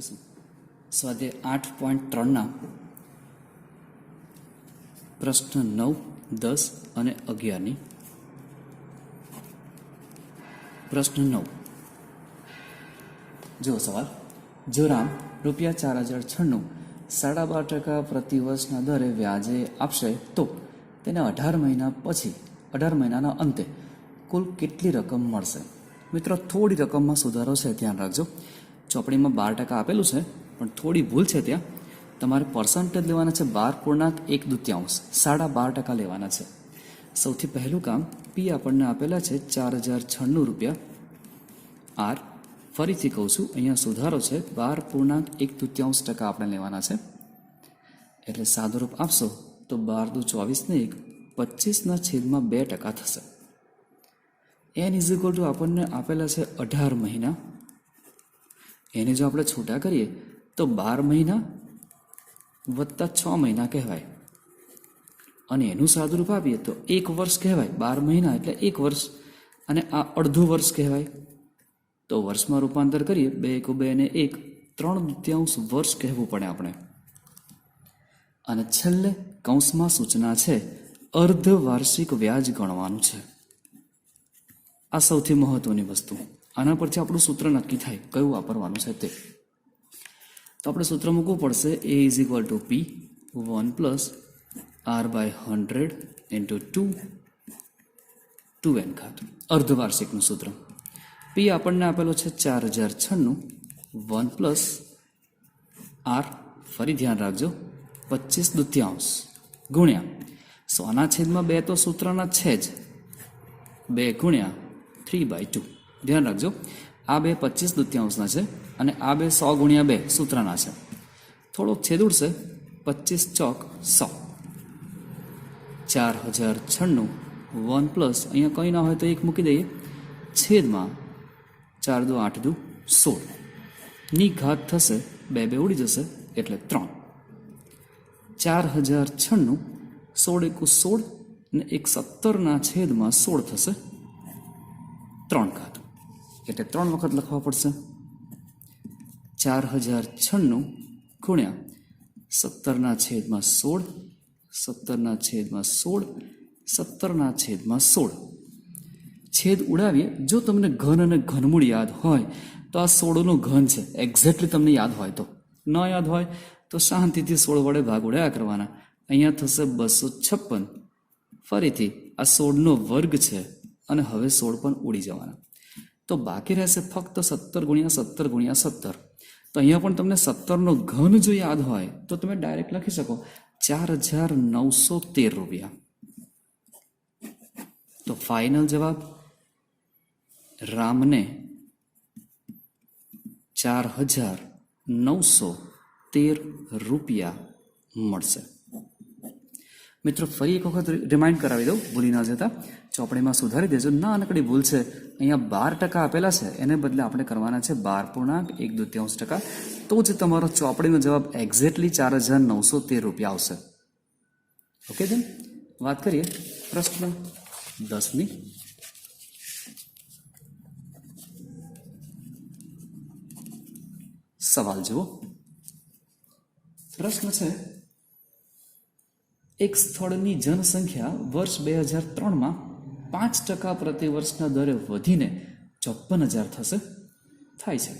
કરીશું સ્વાધ્યાય 8.3ના પ્રશ્ન 9, 10 અને 11ની. પ્રશ્ન 9. જો સવાલ: જો રામ ₹4096 12.5% પ્રતિવર્ષના દરે વ્યાજે આપશે તો તેને 18 મહિનાના અંતે કુલ કેટલી રકમ મળશે? મિત્રો, થોડી રકમમાં સુધારો છે, ધ્યાન રાખજો. ચોપડીમાં 12% આપેલું છે, પણ થોડી ભૂલ છે. ત્યાં તમારે પર્સન્ટેજ લેવાના છે 12.1/2, 12.5% લેવાના છે. સૌથી પહેલું કામ, પી આપણને આપેલા છે ₹4096. આર ફરીથી કહું છું, અહીંયા સુધારો છે 12.1/2% આપણે લેવાના છે. એટલે સાદુરૂપ આપશો તો 12 × 24 ને 1, 25/2% થશે. n = આપણને આપેલા છે 18 મહિના. એને જો આપણે છૂટા કરીએ તો 12 મહિના વત્તા 6 મહિના કહેવાય, અને એનું સાદુરૂપ આપીએ તો 1 વર્ષ કહેવાય. 12 મહિના એટલે 1 વર્ષ, અને આ અડધું વર્ષ કહેવાય. તો વર્ષમાં રૂપાંતર કરીએ, 2 × 2 ને 1, 3/2 વર્ષ કહેવું પડે આપણે. અને છેલ્લે કૌંસમાં સૂચના છે અર્ધવાર્ષિક વ્યાજ ગણવાનું છે. આ સૌથી મહત્વની વસ્તુ. આના પરથી આપણું સૂત્ર નક્કી થાય કયું વાપરવાનું છે તે. તો આપણે સૂત્ર મૂકવું પડશે. A = P 1 + R/100 × 2n. અર્ધવાર્ષિકનું સૂત્ર. P આપણને આપેલો છે 4096, 1 + R, ફરી ધ્યાન રાખજો, 25/2 ગુણ્યા 100/2 તો સૂત્રના છે જ, 2 × 3/2. ધ્યાન રાખજો, આ બે 25/2 છે અને આ બે 100 × 2 સૂત્રના છે. થોડોક છેદ ઉડશે, 25 ચોક 100. 4096, 1 + અહીંયા કંઈ ના હોય તો 1 મૂકી દઈએ, છેદમાં 4 × 2 = 8 × 2 = 16 ની ઘાત થશે, 2 ઉડી જશે એટલે 3. 4096, 16 × 16 ને 1/17/16 થશે, 3 ઘાત, એટલે 3 વખત લખવા પડશે. 4096 ગુણ્યા 17/16, 17/16, 17/16. છેદ ઉડાવીએ. જો તમને ઘન અને ઘનમૂળ યાદ હોય તો આ 16નું ઘન છે, એક્ઝેક્ટલી તમને યાદ હોય તો. ન યાદ હોય તો શાંતિથી 16 વડે ભાગ ઉડાયા કરવાના. અહીંયા થશે 256. ફરીથી આ 16નો વર્ગ છે અને હવે 16 પણ ઉડી જવાના. તો બાકી રહેશે ફક્ત 17 × 17 × 17. તો અહીંયા પણ તમને 17નો ઘન જો યાદ હોય તો તમે ડાયરેક્ટ લખી શકો ₹4913. તો ફાઇનલ જવાબ રામને ₹4913 મળશે. મિત્રો, ફરી એક વખત રિમાઇન્ડ કરાવી દઉં, ભૂલી ના જતા. ચોપડીમાં સુધારી દેજો. નાનકડી ભૂલ છે, અહીંયા 12% આપેલા છે, એને બદલે આપણે કરવાના છે 12.1/2%. તો જ તમારો ચોપડીનો જવાબ એક્ઝેક્ટલી ₹4913 આવશે. ઓકે દેન, વાત કરીએ પ્રશ્ન 10ની. સવાલ જુઓ. પ્રશ્ન છે: એક સ્થળની જનસંખ્યા વર્ષ 2003માં 5% પ્રતિવર્ષના દરે વધીને 54,000 થાય છે.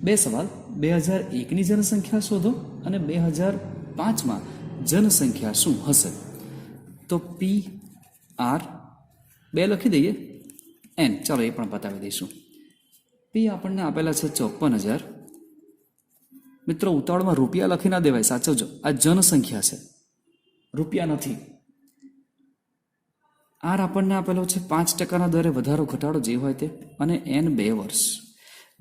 બે સવાલ: 2001ની જનસંખ્યા શોધો અને 2005માં જનસંખ્યા શું હશે? તો પી, આર 2 લખી દઈએ, એન ચાલો એ પણ બતાવી દઈશું. પી આપણને આપેલા છે 54,000. મિત્રો, ઉતાવળમાં રૂપિયા લખી ના દેવાય, સાચવજો. આ જનસંખ્યા છે, રૂપિયા નથી. આર આપણને આપેલો છે 5%ના દરે વધારો ઘટાડો જે હોય તે, અને એન 2 વર્ષ.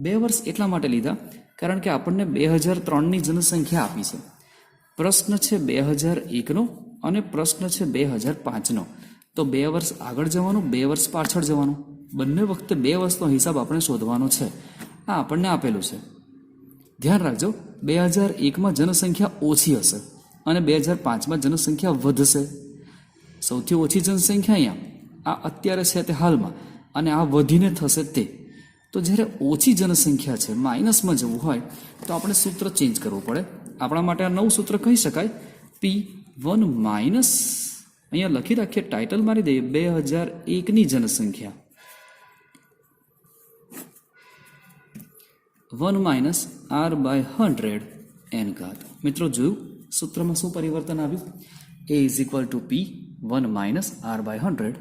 2 વર્ષ એટલા માટે લીધા કારણ કે આપણને 2003ની જનસંખ્યા આપી છે. પ્રશ્ન છે 2001નો અને પ્રશ્ન છે 2005નો. તો 2 વર્ષ આગળ જવાનું, 2 વર્ષ પાછળ જવાનું. બંને વખતે 2 વર્ષનો હિસાબ આપણે શોધવાનો છે. આ આપણને આપેલું છે. ધ્યાન રાખજો, 2001માં જનસંખ્યા ઓછી હશે અને 2005માં જનસંખ્યા વધશે. સૌથી ઓછી જનસંખ્યા અહીંયા આ અત્યારે છે તે હાલમાં, અને આ વધીને થશે તે. તો જ્યારે ઓછી જનસંખ્યા છે, માઇનસમાં જવું હોય તો આપણે સૂત્ર ચેન્જ કરવું પડે. આપણા માટે આ નવું સૂત્ર કહી શકાય, P1 માઇનસ, અહીંયા લખી રાખીએ, ટાઇટલ મારી દઈએ 2001ની જનસંખ્યા, 1 માઇનસ R બાય 100 n ઘાત. મિત્રો જોયું સૂત્રમાં શું પરિવર્તન આવ્યું? A is equal to P1 minus R by 100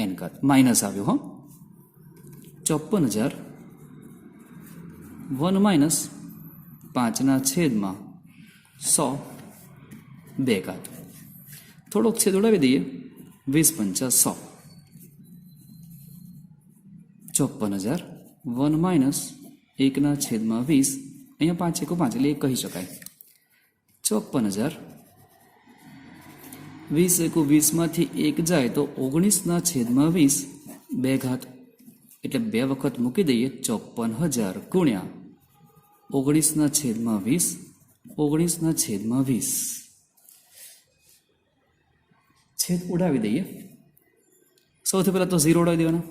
n ઘાત, માઇનસ આવ્યું. હો 54,000 1 માઇનસ 5/100 2 ઘાત. થોડોક છેદ ઉડાવી દઈએ, 20 × 100 54,000 1 માઇનસ 1/20, અહીંયા 5 × 5 એટલે 1 કહી શકાય. 54,000 20 × 20માંથી 1 જાય તો 19/20 2 ઘાત, એટલે 2 વખત મૂકી દઈએ. 54,000 ગુણ્યા 19/20 19/20, છેદ ઉડાવી દઈએ. સૌથી પહેલાં તો 0 ઉડાવી દેવાના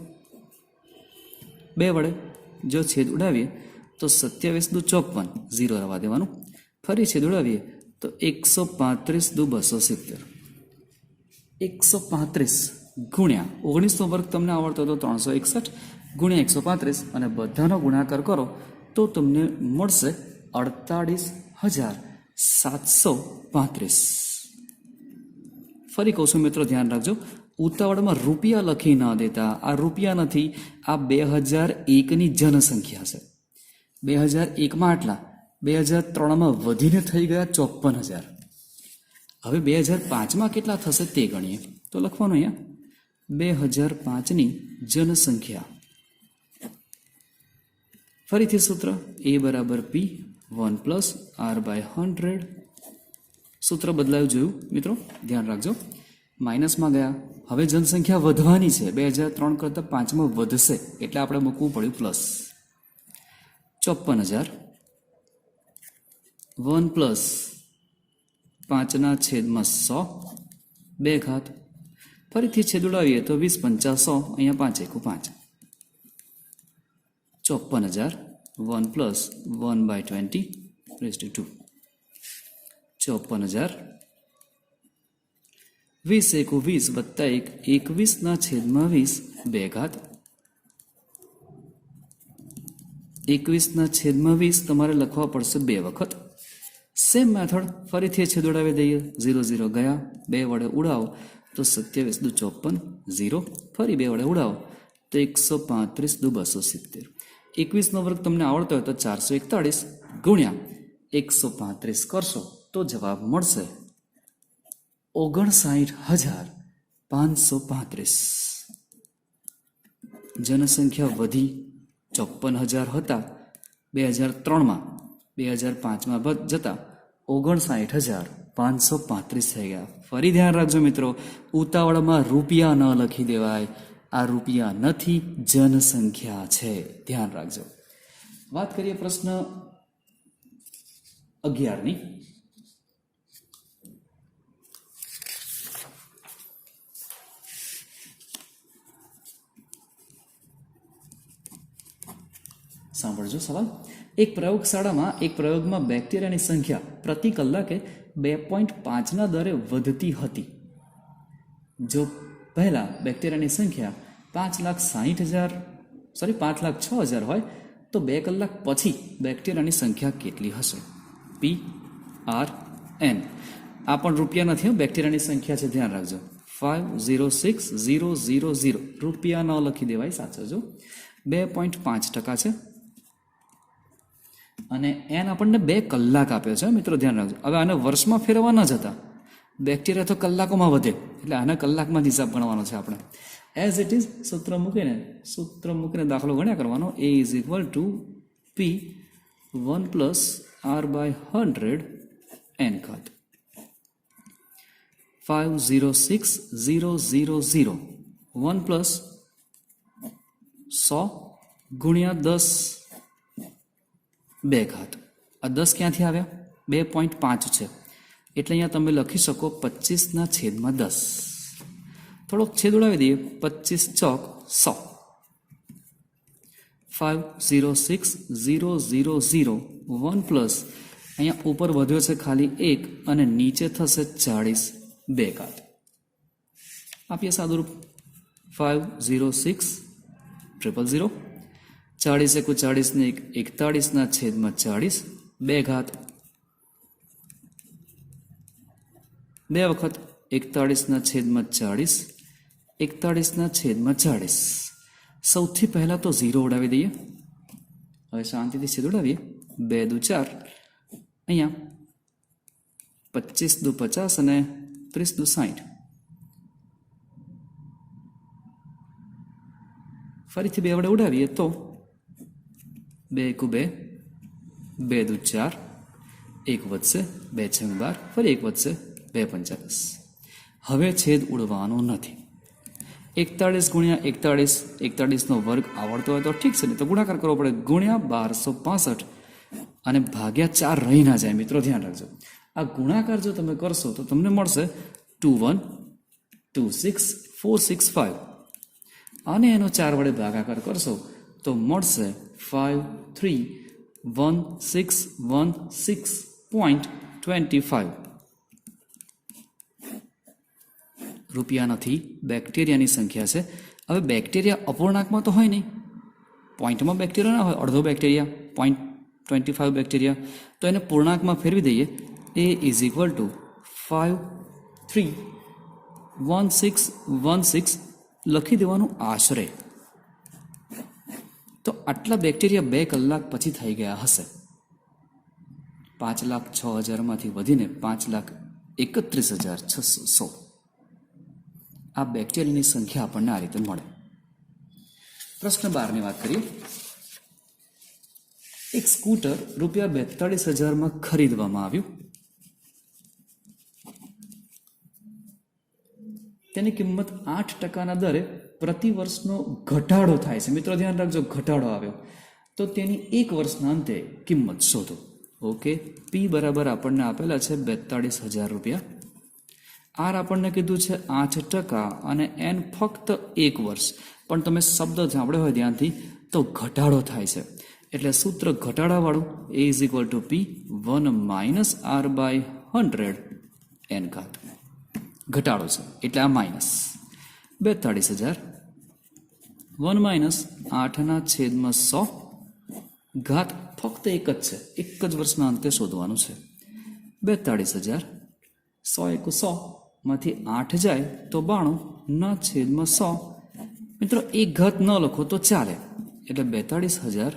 2 વડે. જો છેદ ઉડાવીએ તો 27 દુ 54, 0 રહેવા દેવાનું. ફરી છેદ ઉડાવીએ તો 135 દુ 270, 135 ગુણ્યા 19નો વર્ગ તમને આવડતો હતો 361 ગુણ્યા 135, અને બધાનો ગુણાકાર કરો તો તમને મળશે 48,735. ફરી કહું છું મિત્રો, ધ્યાન રાખજો, ઉતાવળમાં રૂપિયા લખી ન દેતા. આ રૂપિયા નથી, આ 2001ની જનસંખ્યા છે. 2001માં આટલા, 2003માં વધીને થઈ ગયા 54,000. હવે 2005માં કેટલા થશે તે ગણીએ. તો લખવાનું અહીંયા 2005ની જનસંખ્યા. ફરીથી સૂત્ર A બરાબર P1 પ્લસ R બાય 100. સૂત્ર બદલાયું જોયું મિત્રો, ધ્યાન રાખજો. માઇનસમાં ગયા, હવે જનસંખ્યા વધવાની છે, 2003 કરતાં 5માં વધશે, એટલે આપણે મૂકવું પડ્યું પ્લસ. 54,000 1 પ્લસ 5/100 2 ઘાત. ફરીથી છેદ ઉડાવીએ તો 20 × 50 100, અહીંયા 5 × 5 54,000 1 પ્લસ 1/20 રેઝ ટુ 2 54,000 20 × 20 વત્તા 1 21/20 2 ઘાત. 21/20 તમારે લખવા પડશે 2 વખત. સેમ મેથડ ફરીથી છેદ ઉડાવી દઈએ, 0 0 ગયા, 2 વડે ઉડાવો તો 27 દુ 54 0, ફરી 2 વડે ઉડાવો તો 135 દુ 270. 21નો વર્ગ તમને આવડતો હોય તો 441 ગુણ્યા 135 કરશો તો જવાબ મળશે 59,535. જનસંખ્યા વધી, 54,000 હતા 2003માં, 2005માં જતા 59,535 થઈ ગયા. ફરી ધ્યાન રાખજો મિત્રો, ઉતાવળમાં રૂપિયા ન લખી દેવાય. આ રૂપિયા નથી, જનસંખ્યા છે, ધ્યાન રાખજો. વાત કરીએ પ્રશ્ન 11ની. સાંભળજો સવાલ. એક પ્રયોગશાળામાં એક પ્રયોગમાં બેક્ટેરિયાની સંખ્યા પ્રતિ કલાકે 2.5ના દરે વધતી હતી. જો પહેલાં બેક્ટેરિયાની સંખ્યા 5,06,000 હોય તો 2 કલાક પછી બેક્ટેરિયાની સંખ્યા કેટલી હશે? PRN. આ પણ રૂપિયા નથી, બેક્ટેરિયાની સંખ્યા છે, ધ્યાન રાખજો. 506,000 રૂપિયા ન લખી દેવાય, સાચવજો. 2.5% છે અને એન આપણને 2 કલાક આપ્યો છે મિત્રો, ધ્યાન રાખજો. હવે આને વર્ષમાં ફેરવવા ન જતા, બેક્ટેરિયા તો કલાકોમાં વધે, એટલે આને કલાકમાં જ હિસાબ ગણવાનો છે આપણે. એઝ ઇટ ઇઝ સૂત્ર મૂકીને દાખલો ગણ્યા કરવાનો. A is equal to P1 plus R by 100 n ઘાત. 506,000 1 પ્લસ 100 ગુણ્યા 10 2 ઘાત. આ 10 ક્યાંથી આવ્યા? 2.5 છે, એટલે અહીંયા તમે લખી શકો 25/10. થોડોક છેદ ઉડાવી દઈએ, 25 ચોક 100. 506000 પ્લસ અહીંયા ઉપર વધ્યો છે ખાલી 1 અને નીચે થશે 40 બે ઘાત. આપીએ સાદુરૂપ 506000 40 એકુ 40 ને 41/40 બે ઘાત 2 વખત 41/40 41/40. સૌથી પહેલા તો 0 ઉડાવી દઈએ. હવે શાંતિથી છેદ ઉડાવીએ. 2 દુ 4, અહીંયા 25 દુ 50 અને 30 દુ 60. ફરીથી 2 વડે ઉડાવીએ તો 2 એકુ 2, 2 દુ 4, 1 વધશે 2 6 12, ફરી 1 વધશે 2 50. હવે છેદ ઉડવાનો નથી. 41 ગુણ્યા 41, 41નો વર્ગ આવડતો હોય તો ઠીક છે, નહીં તો ગુણાકાર કરવો પડે. ગુણ્યા 1265 અને ભાગ્યા 4 રહી ના જાય. મિત્રો ધ્યાન રાખજો, આ ગુણાકાર જો તમે કરશો તો તમને મળશે 2126465 અને એનો 4 વડે ભાગાકાર કરશો તો મળશે 531616.25. રૂપિયા નથી, બેક્ટેરિયાની સંખ્યા છે. હવે બેક્ટેરિયા અપૂર્ણાંકમાં તો હોય નહીં, પોઈન્ટમાં બેક્ટેરિયા ના હોય. અડધો બેક્ટેરિયા 0.25 બેક્ટેરિયા, તો એને પૂર્ણાંકમાં ફેરવી દઈએ. A ઇઝ ઇક્વલ ટુ 531616 લખી દેવાનું આશરે. તો આટલા બેક્ટેરિયા 2 કલાક પછી થઈ ગયા હશે. 5,06,000માંથી વધીને 5,31,600. આ બેક્ટેરિયાની સંખ્યા આપણને આ રીતે મળે. પ્રશ્ન 12ની વાત કરીએ. એક સ્કૂટર રૂપિયા 42,000માં ખરીદવામાં આવ્યું. તેની કિંમત 8%ના દરે પ્રતિ વર્ષનો ઘટાડો થાય છે. મિત્રો ધ્યાન રાખજો, ઘટાડો આવ્યો તો તેની 1 વર્ષના અંતે કિંમત શોધો. ઓકે, પી બરાબર આપણને આપેલા છે 42,000 રૂપિયા. આર આપણને કીધું છે 8% અને એન ફક્ત 1 વર્ષ. પણ તમે શબ્દ સાંભળ્યો હોય ધ્યાનથી તો ઘટાડો થાય છે એટલે સૂત્ર ઘટાડાવાળું. A is equal to P 1 - r/100 n ઘાત. ઘટાડો છે એટલે આ માઇનસ 42,000 1 - 8/100 ઘાત ફક્ત 1 જ છે, 1 જ વર્ષના અંતે શોધવાનું છે. 42,000 100 એકુ 100 માંથી 8 જાય તો 92/100. મિત્રો 1 ઘાત ન લખો તો ચાલે, એટલે 42,000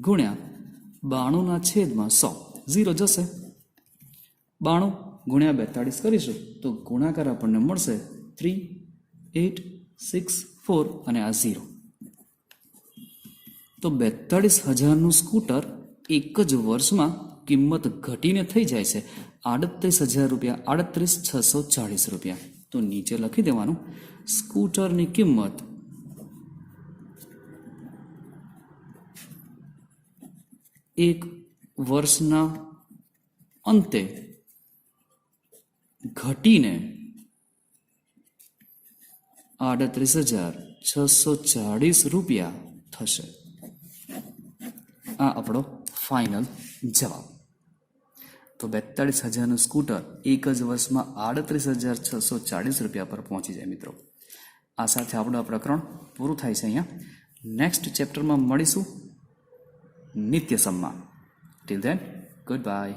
ગુણ્યા 92/100. 0 જશે. 92 ગુણ્યા 42 કરીશું તો ગુણાકાર આપણને મળશે 3864 અને આ 0. તો 42,000નું સ્કૂટર 1 જ વર્ષમાં કિંમત ઘટીને થઈ જાય છે 38,000 રૂપિયા, 38,640 રૂપિયા. તો નીચે લખી દેવાનું સ્કૂટરની કિંમત એક વર્ષના અંતે ઘટીને 38,640 રૂપિયા થશે. આ આપણો ફાઇનલ જવાબ. તો 42,000નું સ્કૂટર 1 જ વર્ષમાં 38,640 રૂપિયા પર પહોંચી જાય. મિત્રો આ સાથે આપણું આ પ્રકરણ પૂરું થાય છે. અહીંયા નેક્સ્ટ ચેપ્ટરમાં મળીશું નિત્ય સમ્માન. Till then, good bye.